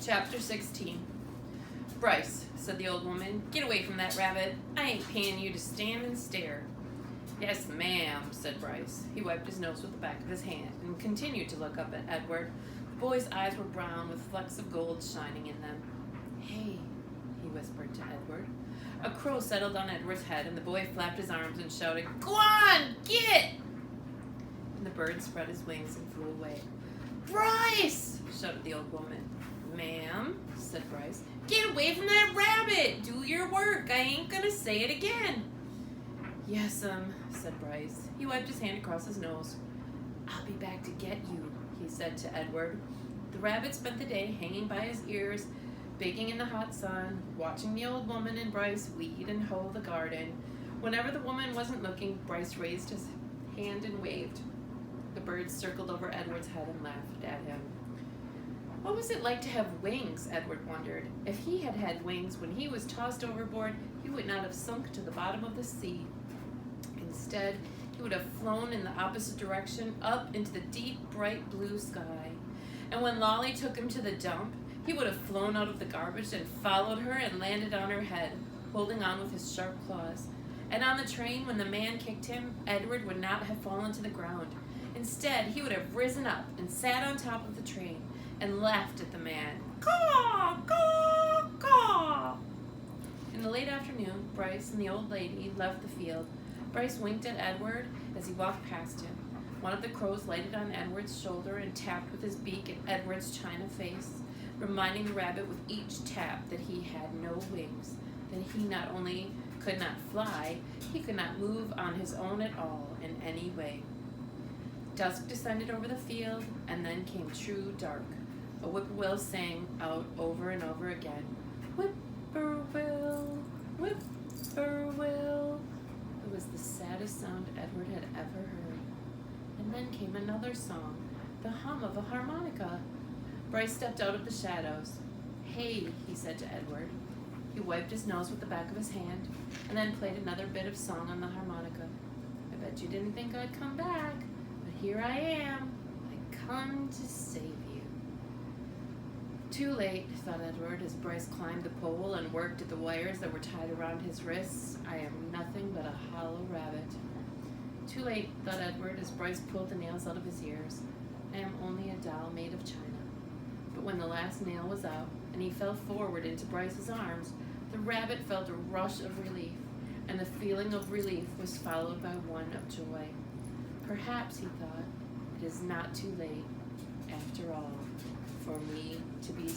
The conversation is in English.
Chapter 16. Bryce, said the old woman, get away from that rabbit. I ain't paying you to stand and stare. Yes, ma'am, said Bryce. He wiped his nose with the back of his hand and continued to look up at Edward. The boy's eyes were brown with flecks of gold shining in them. Hey, he whispered to Edward. A crow settled on Edward's head, and the boy flapped his arms and shouted, Go on, get! And the bird spread his wings and flew away. Bryce! Shouted the old woman. Ma'am, said Bryce, get away from that rabbit! Do your work! I ain't gonna say it again! Yes'm, said Bryce. He wiped his hand across his nose. I'll be back to get you, he said to Edward. The rabbit spent the day hanging by his ears, baking in the hot sun, watching the old woman and Bryce weed and hoe the garden. Whenever the woman wasn't looking, Bryce raised his hand and waved. The birds circled over Edward's head and laughed at him. What was it like to have wings, Edward wondered. If he had had wings when he was tossed overboard, he would not have sunk to the bottom of the sea. Instead, he would have flown in the opposite direction, up into the deep, bright blue sky. And when Lolly took him to the dump, he would have flown out of the garbage and followed her and landed on her head, holding on with his sharp claws. And on the train, when the man kicked him, Edward would not have fallen to the ground. Instead, he would have risen up and sat on top of the train and laughed at the man. Caw, caw, caw. In the late afternoon, Bryce and the old lady left the field. Bryce winked at Edward as he walked past him. One of the crows lighted on Edward's shoulder and tapped with his beak at Edward's china face, reminding the rabbit with each tap that he had no wings, that he not only could not fly, he could not move on his own at all in any way. Dusk descended over the field, and then came true dark. A whippoorwill sang out over and over again, Whippoorwill, whippoorwill. It was the saddest sound Edward had ever heard. And then came another song, the hum of a harmonica. Bryce stepped out of the shadows. Hey, he said to Edward. He wiped his nose with the back of his hand, and then played another bit of song on the harmonica. I bet you didn't think I'd come back, but here I am. I come to save you. Too late, thought Edward as Bryce climbed the pole and worked at the wires that were tied around his wrists. I am nothing but a hollow rabbit. Too late, thought Edward as Bryce pulled the nails out of his ears. I am only a doll made of china. But when the last nail was out and he fell forward into Bryce's arms, the rabbit felt a rush of relief, and the feeling of relief was followed by one of joy. Perhaps, he thought, it is not too late, after all, for me to be